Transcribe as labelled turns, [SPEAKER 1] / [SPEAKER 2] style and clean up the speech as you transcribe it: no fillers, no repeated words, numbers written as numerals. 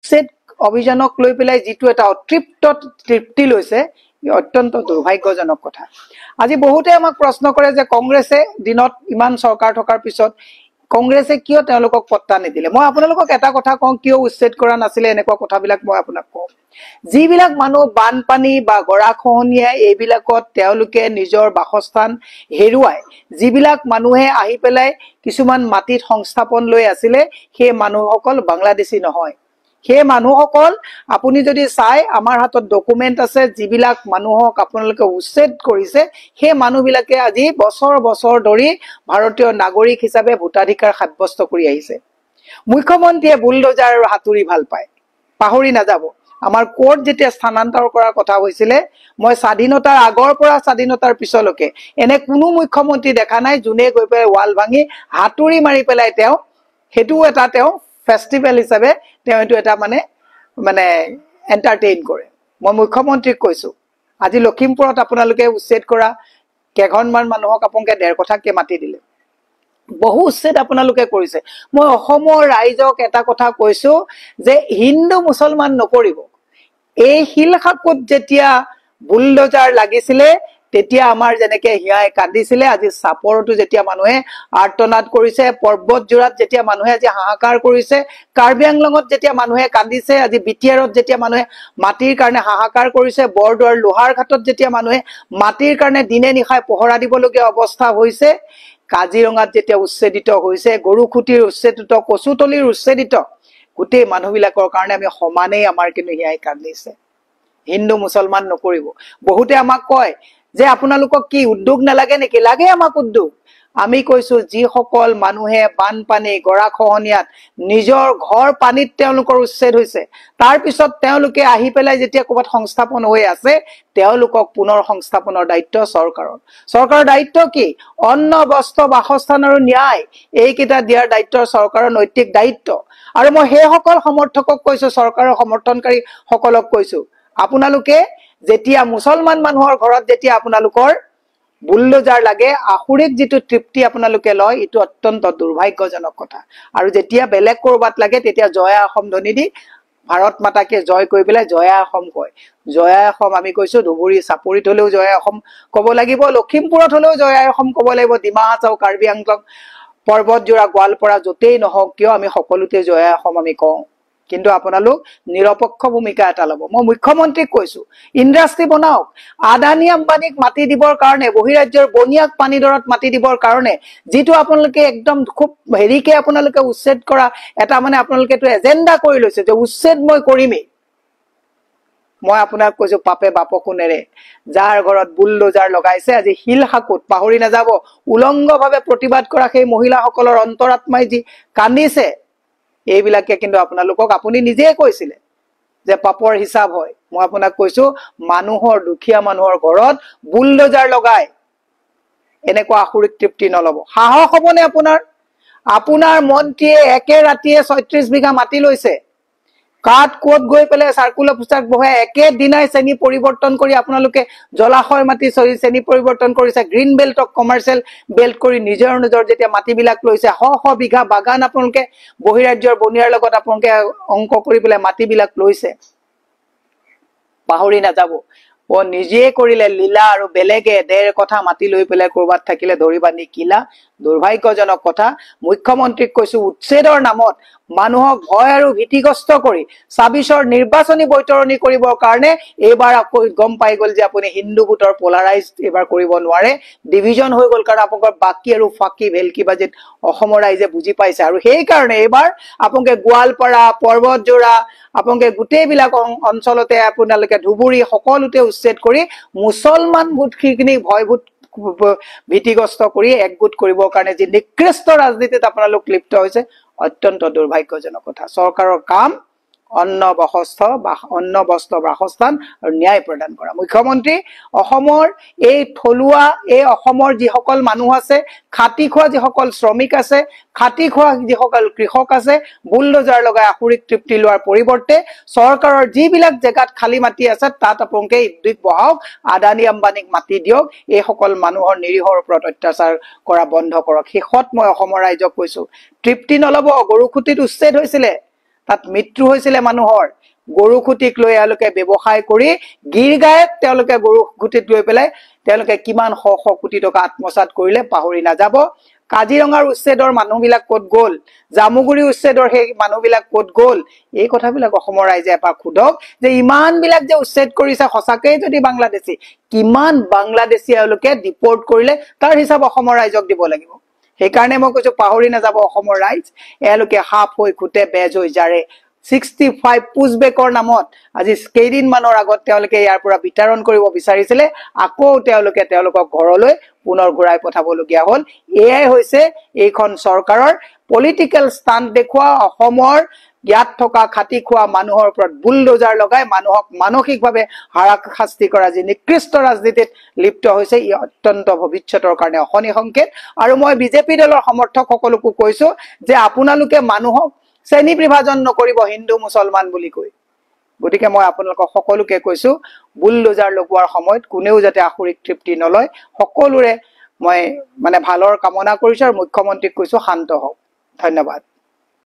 [SPEAKER 1] উচ্ছেদ অভিযানক লৈ পেলাই যিটো এটা অতৃপ্ত তৃপ্তি লৈছে ই অত্যন্ত দুৰ্ভাগ্যজনক কথা। আজি বহুতে আমাক প্ৰশ্ন কৰে যে কংগ্ৰেছে দিনত ইমান চৰকাৰ থকাৰ পিছত কংগ্ৰেছে কিয় তেওঁলোকক পত্তা নিদিলে। মই আপোনালোকক এটা কথা কওঁ, কিয় উচ্ছেদ কৰা নাছিলে এনেকুৱা কথাবিলাক মই আপোনাক কওঁ। যিবিলাক মানুহ বানপানী বা গৰাখহনীয়া এইবিলাকত তেওঁলোকে নিজৰ বাসস্থান হেৰুৱাই যিবিলাক মানুহে আহি পেলাই কিছুমান মাটিত সংস্থাপন লৈ আছিলে সেই মানুহসকল বাংলাদেশী নহয়। সেই মানুহসকল আপুনি যদি চাই আমাৰ হাতত ডকুমেন্ট আছে, যিবিলাক মানুহক আপোনালোকে উচ্ছেদ কৰিছে সেই মানুহবিলাকে আজি বছৰ বছৰ ধৰি ভাৰতীয় নাগৰিক হিচাপে ভোটাধিকাৰ সাব্যস্ত কৰি আহিছে। মুখ্যমন্ত্ৰীয়ে বুলডোজাৰ আৰু হাতুৰি ভাল পায়, পাহৰি নাযাব। আমাৰ কোৰ্ট যেতিয়া স্থানান্তৰ কৰাৰ কথা হৈছিলে, মই স্বাধীনতাৰ আগৰ পৰা স্বাধীনতাৰ পিছলৈকে এনে কোনো মুখ্যমন্ত্ৰী দেখা নাই যোনে গৈ পেলাই ৱাল ভাঙি হাতুৰি মাৰি পেলাই তেওঁ সেইটো এটা তেওঁ ফেষ্টিভেল হিচাপে তেওঁ এইটো এটা মানে এণ্টাৰটেইন কৰে। মই মুখ্যমন্ত্ৰীক কৈছো, আজি লখিমপুৰত আপোনালোকে উচ্ছেদ কৰা কেইঘৰমান মানুহক আপোনালোকে 1.5 কথাকে মাতি দিলে, বহু উচ্ছেদ আপোনালোকে কৰিছে। মই অসমৰ ৰাইজক এটা কথা কৈছো যে হিন্দু মুছলমান নকৰিব। এই শিলখাকুত যেতিয়া বুলডোজাৰ লাগিছিলে তেতিয়া আমাৰ যেনেকে হিয়াই কান্দিছিলে, আজি চাপৰতো যেতিয়া মানুহে আৰ্তনাদ কৰিছে, পৰ্বতজোৰাত যেতিয়া মানুহে আজি হাহাকাৰ কৰিছে, কাৰ্বি আংলঙত যেতিয়া মানুহে কান্দিছে, আজি বিটিআৰত যেতিয়া মানুহে মাটিৰ কাৰণে হাহাকাৰ কৰিছে, বৰদোৱাৰ লোহাৰ ঘাটত যেতিয়া মানুহে মাটিৰ কাৰণে দিনে নিশাই পহৰা দিবলগীয়া অৱস্থা হৈছে, কাজিৰঙাত যেতিয়া উচ্ছেদিত হৈছে, গৰুখুটিৰ উচ্ছেদিত, কচুতলিৰ উচ্ছেদিত, গোটেই মানুহবিলাকৰ কাৰণে আমি সমানেই আমাৰ কিন্তু হিয়াই কান্দিছে। হিন্দু মুছলমান নকৰিব। বহুতে আমাক কয় যে আপোনালোকক কি উদ্যোগ নালাগে নেকি? লাগে আমাক উদ্যোগ। আমি কৈছো যিসকল মানুহে বানপানী গৰাখহনীয়াত নিজৰ ঘৰ পানীত তেওঁলোকৰ উচ্ছেদ হৈছে, তাৰ পিছত তেওঁলোকে আহি পেলাই যেতিয়া ক'ৰবাত সংস্থাপন হৈ আছে, তেওঁলোকক পুনৰ সংস্থাপনৰ দায়িত্ব চৰকাৰৰ। চৰকাৰৰ দায়িত্ব কি? অন্ন বস্ত্ৰ বাসস্থান আৰু ন্যায় এইকেইটা দিয়াৰ দায়িত্ব চৰকাৰৰ নৈতিক দায়িত্ব। আৰু মই সেইসকল সমৰ্থকক কৈছো, চৰকাৰৰ সমৰ্থনকাৰী সকলক কৈছো, আপোনালোকে যেতিয়া মুছলমান মানুহৰ ঘৰত যেতিয়া আপোনালোকৰ বুলডোজাৰ লাগে, আসুৰিক যিটো তৃপ্তি আপোনালোকে লয়, এইটো অত্যন্ত দুৰ্ভাগ্যজনক কথা। আৰু যেতিয়া বেলেগ কৰবাত লাগে তেতিয়া জয়া অসম ধ্বনি দি ভাৰত মাতাকে জয় কৰি পেলাই জয়া অসম কয়। জয়া অসম আমি কৈছো ধুবুৰী চাপৰিত হলেও জয়া অসম কব লাগিব, লখিমপুৰত হলেও জয়া অসম কব লাগিব, ডিমা হাছাও, কাৰ্বি আংলং, পৰ্বতজোৰা, গোৱালপাৰা, য'তেই নহওক কিয় আমি সকলোতে জয়া অসম আমি কওঁ। কিন্তু আপোনালোক নিৰপেক্ষ ভূমিকা এটা ল'ব। মই মুখ্যমন্ত্ৰীক কৈছো, ইণ্ডাষ্ট্ৰী বনাওক। আদানী আম্বানীক মাটি দিবৰ কাৰণে, বহিৰাজ্যৰ বনিয়াক পানী দৰত মাটি দিবৰ কাৰণে যিটো আপোনালোকে একদম খুব হেৰিকে আপোনালোকে উচ্ছেদ কৰা এটা আপোনালোকে এইটো এজেণ্ডা কৰি লৈছে যে উচ্ছেদ মই কৰিমেই। মই আপোনাক কৈছো পাপে বাপকো নেৰে। যাৰ ঘৰত বুলডোজাৰ লগাইছে, আজি শিলখাকুত পাহৰি নাযাব, উলংগভাৱে প্ৰতিবাদ কৰা সেই মহিলাসকলৰ অন্তৰাত্মাই যি কান্দিছে, এইবিলাকে কিন্তু আপোনালোকক আপুনি নিজে কৈছিলে যে পাপৰ হিচাপ হয়। মই আপোনাক কৈছো, মানুহৰ দুখীয়া মানুহৰ ঘৰত বুলডোজাৰ লগাই এনেকুৱা আসুৰিক তৃপ্তি নলব। সাহস হবনে আপোনাৰ? আপোনাৰ মন্ত্ৰীয়ে একে ৰাতিয়ে 36 বিঘা মাটি লৈছে, কাত ক'ত গৈ পেলাই চাৰ্কুলাৰ পোচাক বহাই একে দিনাই শ্ৰেণী পৰিৱৰ্তন কৰি আপোনালোকে জলাশয় মাটি শ্ৰেণী পৰিৱৰ্তন কৰিছে, গ্ৰীণ বেল্টক কমাৰ্চিয়েল বেল্ট কৰি নিজৰ যেতিয়া মাটিবিলাক লৈছে, শ শ বিঘা বাগান আপোনালোকে বহিৰাজ্যৰ বনিয়াৰ লগত আপোনালোকে অংক কৰি পেলাই মাটিবিলাক লৈছে। পাহৰি নাযাব, নিজে কৰিলে লীলা আৰু বেলেগে 1.5 কথা মাটি লৈ পেলাই কৰবাত থাকিলে ধৰি বান্ধি কিলা, দুৰ্ভাগ্যজনক কথা। মুখ্যমন্ত্ৰীক কৈছো, উচ্ছেদৰ নামত মানুহক ভয় আৰু ভীতিগ্ৰস্ত কৰি 26ৰ নিৰ্বাচনী বৈতৰণি কৰিবৰ কাৰণে এইবাৰ আকৌ গম পাই গল যে আপুনি হিন্দু ভোটৰ পলাৰাইজ এইবাৰ কৰিব নোৱাৰে, ডিভিজন হৈ গল। কাৰণ আপোনালোকৰ বাকী আৰু ফাঁকি ভেলকি বাজিত অসমৰ ৰাইজে বুজি পাইছে। আৰু সেইকাৰণে এইবাৰ আপোনালোকে গোৱালপাৰা, পৰ্বতজোৰা, আপোনালোকে গোটেইবিলাক অঞ্চলতে আপোনালোকে ধুবুৰী সকলোতে উচ্ছেদ কৰি মুছলমান ভোটখিনিক ভয়ভূত ভীতিগ্ৰস্ত কৰি একগোট কৰিবৰ কাৰণে যি নিকৃষ্ট ৰাজনীতিত আপোনালোক লিপ্ত হৈছে, অত্যন্ত দুৰ্ভাগ্যজনক কথা। চৰকাৰৰ কাম অন্ন বস্ত্ৰ বাসস্থান আৰু ন্যায় প্ৰদান কৰা। মুখ্যমন্ত্ৰী, অসমৰ এই থলুৱা অসমৰ যিসকল মানুহ আছে, খাটি খোৱা যিসকল শ্ৰমিক আছে, খাটি খোৱা যিসকল কৃষক আছে, বুলডোজাৰ লগাই আসুৰিক তৃপ্তি লোৱাৰ পৰিৱৰ্তে চৰকাৰৰ যিবিলাক জেগাত খালী মাটি আছে তাত আপোনালোকে উদ্যোগ বহাওক, আদানী আম্বানীক মাটি দিয়ক, এইসকল মানুহৰ নিৰীহৰ ওপৰত অত্যাচাৰ কৰা বন্ধ কৰক। শেষত মই অসমৰ ৰাইজক কৈছো, তৃপ্তি নলব। গৰুখুটিত উচ্ছেদ হৈছিলে, তাত মৃত্যু হৈছিলে মানুহৰ গৰু খুটিক লৈ এওঁলোকে ব্যৱসায় কৰি গীৰ গায়ত তেওঁলোকে গৰু খুটিত লৈ পেলাই তেওঁলোকে কিমান শ শ কোটি টকা আত্মসাৎ কৰিলে পাহৰি নাযাব কাজিৰঙাৰ উচ্ছেদৰ মানুহবিলাক ক'ত গ'ল জামুগুৰি উচ্ছেদৰ সেই মানুহবিলাক ক'ত গ'ল এই কথাবিলাক অসমৰ ৰাইজে এপাক সোধক যে ইমান বিলাক যে উচ্ছেদ কৰিছে সঁচাকৈ যদি বাংলাদেশী কিমান বাংলাদেশী এওঁলোকে ডিপৰ্ট কৰিলে তাৰ হিচাপ অসমৰ ৰাইজক দিব লাগিব সেইকাৰণে মই কৈছো পাহৰি নাযাব অসমৰ ৰাইজ এওঁলোকে সাপ হৈ খুটে বেজ হৈ জাৰে 65 পুজবেকৰ নামত আজি কেইদিনমানৰ আগত তেওঁলোকে ইয়াৰ পৰা বিতৰণ কৰিব বিচাৰিছিলে আকৌ তেওঁলোকে তেওঁলোকক ঘৰলৈ পুনৰ ঘূৰাই পঠাবলগীয়া হ'ল এয়াই হৈছে এইখন চৰকাৰৰ পলিটিকেল ষ্টাণ্ট দেখুৱা অসমৰ ইয়াত থকা খাটি খোৱা মানুহৰ ওপৰত বুলডোজাৰ লগাই মানুহক মানসিকভাৱে হাৰাশাস্তি কৰা যি নিকৃষ্ট ৰাজনীতিত লিপ্ত হৈছে ই অত্যন্ত ভৱিষ্যতৰ কাৰণে অশনি সংকেত আৰু মই বিজেপি দলৰ সমৰ্থকসকলকো কৈছো যে আপোনালোকে মানুহক শ্ৰেণী বিভাজন নকৰিব হিন্দু মুছলমান বুলি কৈ গতিকে মই আপোনালোকক সকলোকে কৈছো বুলডোজাৰ লগোৱাৰ সময়ত কোনেও যাতে আখৰিক তৃপ্তি নলয় সকলোৰে মই ভালৰ কামনা কৰিছো আৰু মুখ্যমন্ত্ৰীক কৈছো শান্ত হওক ধন্যবাদ